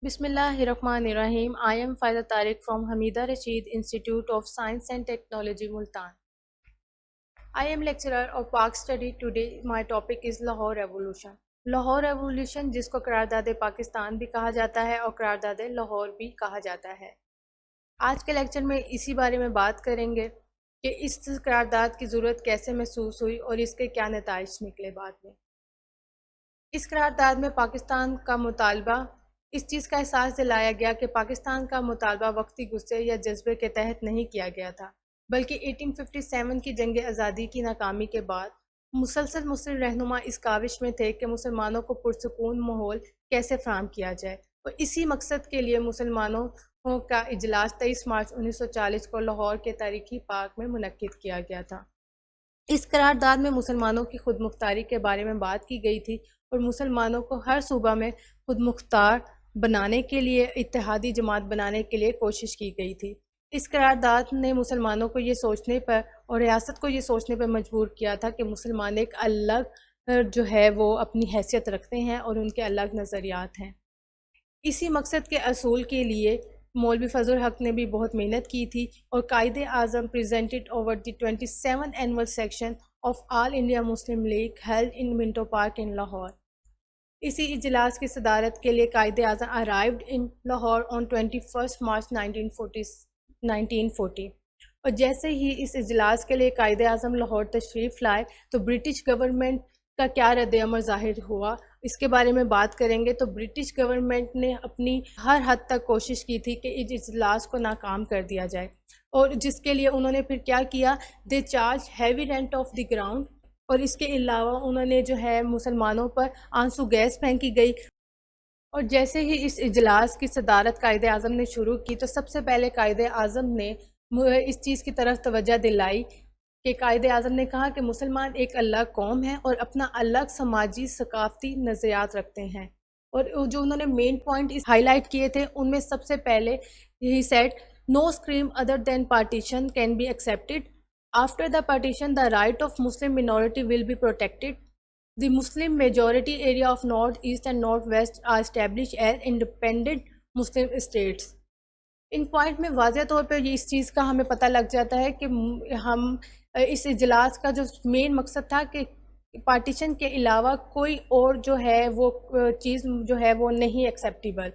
Bismillahirrahmanirrahim. I am Faida Tariq from Hamida Rashid Institute of Science and Technology, Multan. I am lecturer of Pak Study. Today my topic is Lahore Revolution. Lahore revolution جس کو قرارداد پاکستان بھی کہا جاتا ہے اور قرارداد لاہور بھی کہا جاتا ہے. آج کے لیکچر میں اسی بارے میں بات کریں گے کہ اس قرارداد کی ضرورت کیسے محسوس ہوئی اور اس کے کیا نتائج نکلے بعد میں. اس قرارداد میں پاکستان کا مطالبہ اس چیز کا احساس دلایا گیا کہ پاکستان کا مطالبہ وقتی غصے یا جذبے کے تحت نہیں کیا گیا تھا، بلکہ 1857 کی جنگ آزادی کی ناکامی کے بعد مسلسل مسلم رہنما اس کاوش میں تھے کہ مسلمانوں کو پرسکون ماحول کیسے فراہم کیا جائے، اور اسی مقصد کے لیے مسلمانوں کا اجلاس 23 مارچ 1940 کو لاہور کے تاریخی پارک میں منعقد کیا گیا تھا. اس قرارداد میں مسلمانوں کی خود مختاری کے بارے میں بات کی گئی تھی اور مسلمانوں کو ہر صوبہ میں خود مختار بنانے کے لیے اتحادی جماعت بنانے کے لیے کوشش کی گئی تھی. اس قرارداد نے مسلمانوں کو یہ سوچنے پر اور ریاست کو یہ سوچنے پر مجبور کیا تھا کہ مسلمان ایک الگ جو ہے وہ اپنی حیثیت رکھتے ہیں اور ان کے الگ نظریات ہیں. اسی مقصد کے اصول کے لیے مولوی فضل الحق نے بھی بہت محنت کی تھی اور Quaid Azam presented over the 27th annual section of All India Muslim League held in Minto Park in Lahore. اسی اجلاس کی صدارت کے لیے Quaid Azam arrived in Lahore on 21st March 1940 اور جیسے ہی اس اجلاس کے لیے قائد اعظم لاہور تشریف لائے تو برٹش گورنمنٹ کا کیا رد عمل ظاہر ہوا اس کے بارے میں بات کریں گے. تو برٹش گورنمنٹ نے اپنی ہر حد تک کوشش کی تھی کہ اس اجلاس کو ناکام کر دیا جائے، اور جس کے لیے انہوں نے پھر کیا کیا، they charge heavy rent of the ground, اور اس کے علاوہ انہوں نے جو ہے مسلمانوں پر آنسو گیس پھینکی گئی. اور جیسے ہی اس اجلاس کی صدارت قائد اعظم نے شروع کی تو سب سے پہلے قائد اعظم نے اس چیز کی طرف توجہ دلائی کہ قائد اعظم نے کہا کہ مسلمان ایک الگ قوم ہے اور اپنا الگ سماجی ثقافتی نظریات رکھتے ہیں، اور جو انہوں نے مین پوائنٹ ہائی لائٹ کیے تھے ان میں سب سے پہلے ہی said no scheme other than partition can be accepted. After the partition the right of Muslim minority will be protected. The Muslim majority area of North East and North West are established as independent Muslim states. In point میں واضح طور پہ اس چیز کا ہمیں پتہ لگ جاتا ہے کہ ہم اس اجلاس کا جو مین مقصد تھا کہ پارٹیشن کے علاوہ کوئی اور جو ہے وہ چیز جو ہے وہ نہیں ایکسیپٹیبل.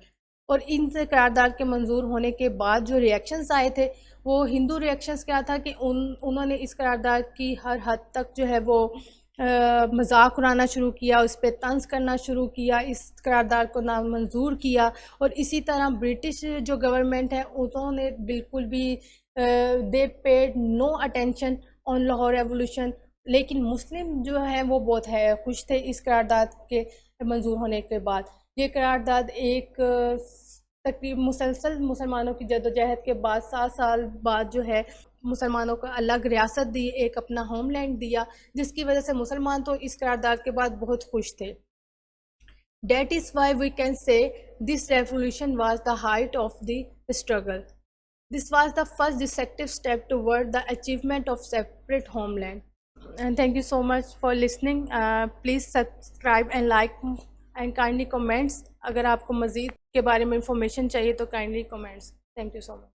اور ان سے قرارداد کے منظور ہونے کے بعد جو ریئیکشنز آئے تھے وہ ہندو ریئیکشنز کیا تھا کہ انہوں نے اس قرارداد کی ہر حد تک جو ہے وہ مذاق اڑانا شروع کیا، اس پہ طنز کرنا شروع کیا، اس قرارداد کو نامنظور کیا. اور اسی طرح برٹش جو گورنمنٹ ہے انہوں نے بالکل بھی they paid no attention on Lahore revolution. لیکن مسلم جو ہیں وہ بہت خوش تھے اس قرارداد کے منظور ہونے کے بعد. یہ قرارداد ایک تقریباً مسلسل مسلمانوں کی جدوجہد کے بعد 7 سال بعد جو ہے مسلمانوں کو الگ ریاست دی، ایک اپنا ہوم لینڈ دیا، جس کی وجہ سے مسلمان تو اس قرارداد کے بعد بہت خوش تھے. That is why we can say this revolution was the height of the struggle. This was the first decisive step toward the achievement of separate homeland. And thank you so much for listening. Please subscribe and like and kindly comments. اگر آپ کو مزید کے بارے میں information چاہیے تو kindly comments. Thank you so much.